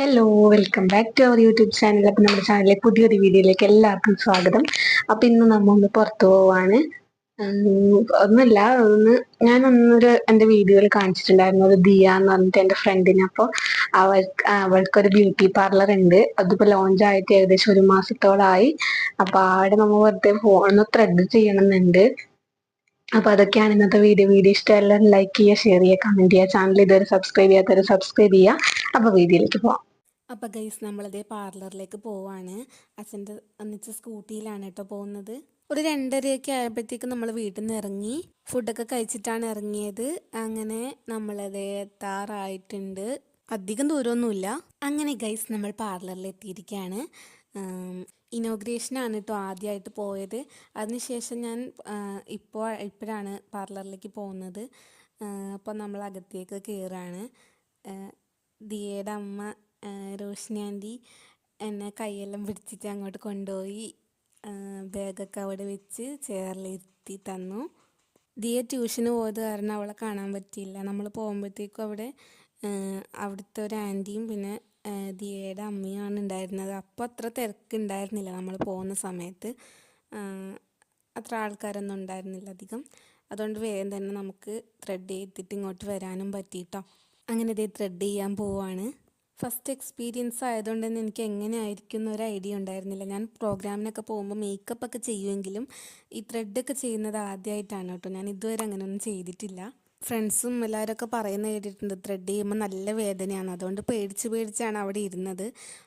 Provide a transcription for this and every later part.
Hello, welcome back to our YouTube channel. അപ്പം നമ്മുടെ ചാനലിലെ പുതിയൊരു വീഡിയോയിലേക്ക് എല്ലാവർക്കും സ്വാഗതം. അപ്പം ഇന്ന് നമ്മൾ ഒന്ന് പുറത്തു പോവാണ്. ഒന്നുമില്ല, ഞാനൊന്നൊരു എൻ്റെ വീഡിയോയിൽ കാണിച്ചിട്ടുണ്ടായിരുന്നു ഒരു ദിയ എന്ന് പറഞ്ഞിട്ട് എൻ്റെ ഫ്രണ്ടിന്. അപ്പോൾ അവൾക്കൊരു ബ്യൂട്ടി പാർലർ ഉണ്ട്. അതിപ്പോൾ ലോഞ്ച് ആയിട്ട് ഏകദേശം ഒരു മാസത്തോളമായി. അപ്പോൾ അവിടെ നമ്മൾ വെറുതെ ഒന്ന് ത്രെഡ് ചെയ്യണമെന്നുണ്ട്. അപ്പൊ അതൊക്കെയാണ് ഇന്നത്തെ വീഡിയോ ഇഷ്ടമെല്ലാം ലൈക്ക് ചെയ്യുക, ഷെയർ ചെയ്യുക, കമന്റ് ചെയ്യുക. ചാനൽ ഇതുവരെ സബ്സ്ക്രൈബ് ചെയ്യാത്തവരെ സബ്സ്ക്രൈബ് ചെയ്യുക. അപ്പൊ വീഡിയോയിലേക്ക് പോവാം. അപ്പോൾ ഗൈസ്, നമ്മളതേ പാർലറിലേക്ക് പോവാണ്. അച്ഛൻ്റെ ഒന്നിച്ച് സ്കൂട്ടിയിലാണ് കേട്ടോ പോകുന്നത്. ഒരു 2:30 ആയപ്പോഴത്തേക്കും നമ്മൾ വീട്ടിൽ നിന്ന് ഇറങ്ങി. ഫുഡൊക്കെ കഴിച്ചിട്ടാണ് ഇറങ്ങിയത്. അങ്ങനെ നമ്മളതേ എത്താറായിട്ടുണ്ട്. അധികം ദൂരമൊന്നുമില്ല. അങ്ങനെ ഗൈസ്, നമ്മൾ പാർലറിൽ എത്തിയിരിക്കുകയാണ്. ഇനോഗ്രേഷനാണ് കേട്ടോ ആദ്യമായിട്ട് പോയത്. അതിനുശേഷം ഞാൻ ഇപ്പോഴാണ് പാർലറിലേക്ക് പോകുന്നത്. അപ്പോൾ നമ്മൾ അകത്തേക്ക് കയറാണ്. ദിയയുടെ അമ്മ റോഷിനി ആൻറ്റി എന്നെ കൈയെല്ലാം പിടിച്ചിട്ട് അങ്ങോട്ട് കൊണ്ടുപോയി ബാഗൊക്കെ അവിടെ വെച്ച് ചെയറിലിരുത്തി തന്നു. ദിയ ട്യൂഷന് പോയത് കാരണം അവളെ കാണാൻ പറ്റിയില്ല. നമ്മൾ പോകുമ്പോഴത്തേക്കും അവിടുത്തെ ഒരു ആൻറ്റിയും പിന്നെ ദിയയുടെ അമ്മയുമാണ് ഉണ്ടായിരുന്നത്. അപ്പോൾ അത്ര തിരക്കുണ്ടായിരുന്നില്ല. നമ്മൾ പോകുന്ന സമയത്ത് അത്ര ആൾക്കാരൊന്നും ഉണ്ടായിരുന്നില്ല അധികം. അതുകൊണ്ട് വേഗം തന്നെ നമുക്ക് ത്രെഡ് ചെയ്തിട്ട് ഇങ്ങോട്ട് വരാനും പറ്റിയിട്ടോ. അങ്ങനെ ഇതേ ത്രെഡ് ചെയ്യാൻ പോവാണ്. ഫസ്റ്റ് എക്സ്പീരിയൻസ് ആയതുകൊണ്ട് തന്നെ എനിക്ക് എങ്ങനെയായിരിക്കും എന്നൊരു ഐഡിയ ഉണ്ടായിരുന്നില്ല. ഞാൻ പ്രോഗ്രാമിനൊക്കെ പോകുമ്പോൾ മേക്കപ്പൊക്കെ ചെയ്യുമെങ്കിലും ഈ ത്രെഡൊക്കെ ചെയ്യുന്നത് ആദ്യമായിട്ടാണ് കേട്ടോ. ഞാൻ ഇതുവരെ അങ്ങനെയൊന്നും ചെയ്തിട്ടില്ല. ഫ്രണ്ട്സും എല്ലാവരൊക്കെ പറയുന്നത് കേട്ടിട്ടുണ്ട് ത്രെഡ് ചെയ്യുമ്പോൾ നല്ല വേദനയാണ്. അതുകൊണ്ട് പേടിച്ചാണ് അവിടെ ഇരുന്നത്.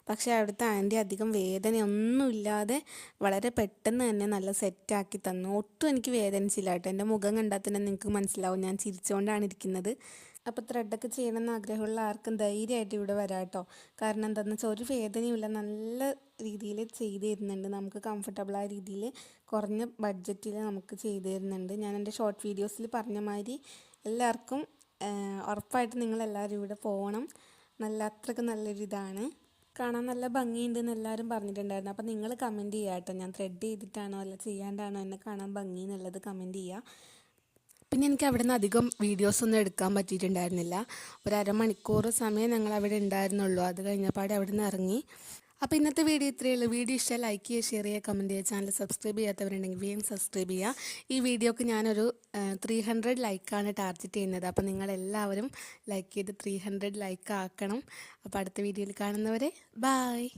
പക്ഷേ അവിടുത്തെ ആൻറ്റി അധികം വേദനയൊന്നുമില്ലാതെ വളരെ പെട്ടെന്ന് തന്നെ നല്ല സെറ്റാക്കി തന്നു. ഒട്ടും എനിക്ക് വേദനിച്ചില്ല കേട്ടോ. എൻ്റെ മുഖം കണ്ടാൽ തന്നെ നിങ്ങൾക്ക് മനസ്സിലാവും ഞാൻ ചിരിച്ചുകൊണ്ടാണ് ഇരിക്കുന്നത്. അപ്പോൾ ത്രെഡൊക്കെ ചെയ്യണമെന്ന് ആഗ്രഹമുള്ള ആർക്കും ധൈര്യമായിട്ട് ഇവിടെ വരാം കേട്ടോ. കാരണം എന്താണെന്ന് വെച്ചാൽ ഒരു വേദനയുമില്ല, നല്ല രീതിയിൽ ചെയ്ത് തരുന്നുണ്ട്. നമുക്ക് കംഫർട്ടബിളായ രീതിയിൽ കുറഞ്ഞ ബഡ്ജറ്റിൽ നമുക്ക് ചെയ്ത് തരുന്നുണ്ട്. ഞാൻ എൻ്റെ ഷോർട്ട് വീഡിയോസിൽ പറഞ്ഞ മാതിരി എല്ലാവർക്കും ഉറപ്പായിട്ട് നിങ്ങളെല്ലാവരും ഇവിടെ പോകണം. അത്രയ്ക്ക് നല്ലൊരിതാണ്. കാണാൻ നല്ല ഭംഗിയുണ്ടെന്ന് എല്ലാവരും പറഞ്ഞിട്ടുണ്ടായിരുന്നു. അപ്പോൾ നിങ്ങൾ കമൻറ്റ് ചെയ്യുക കേട്ടോ. ഞാൻ ത്രെഡ് ചെയ്തിട്ടാണോ അല്ല ചെയ്യാണ്ടാണോ എന്നെ കാണാൻ ഭംഗി എന്നുള്ളത് കമൻറ്റ് ചെയ്യുക. പിന്നെ എനിക്ക് അവിടെ നിന്ന് അധികം വീഡിയോസൊന്നും എടുക്കാൻ പറ്റിയിട്ടുണ്ടായിരുന്നില്ല. ഒരു അരമണിക്കൂർ സമയം ഞങ്ങൾ അവിടെ ഉണ്ടായിരുന്നുള്ളൂ. അത് കഴിഞ്ഞപാടെ അവിടെ നിന്ന് ഇറങ്ങി. അപ്പോൾ ഇന്നത്തെ വീഡിയോ ഇത്രയേ ഉള്ളൂ. വീഡിയോ ഇഷ്ടമായി ലൈക്ക് ചെയ്യുക, ഷെയർ ചെയ്യുക, കമൻറ്റ് ചെയ്യുക. ചാനൽ സബ്സ്ക്രൈബ് ചെയ്യാത്തവരുണ്ടെങ്കിൽ വേഗം സബ്സ്ക്രൈബ് ചെയ്യുക. ഈ വീഡിയോക്ക് ഞാനൊരു 300 ലൈക്കാണ് ടാർഗറ്റ് ചെയ്യുന്നത്. അപ്പോൾ നിങ്ങളെല്ലാവരും ലൈക്ക് ചെയ്ത് 300 ലൈക്ക് ആക്കണം. അപ്പോൾ അടുത്ത വീഡിയോയിൽ കാണുന്നവരെ ബായ്.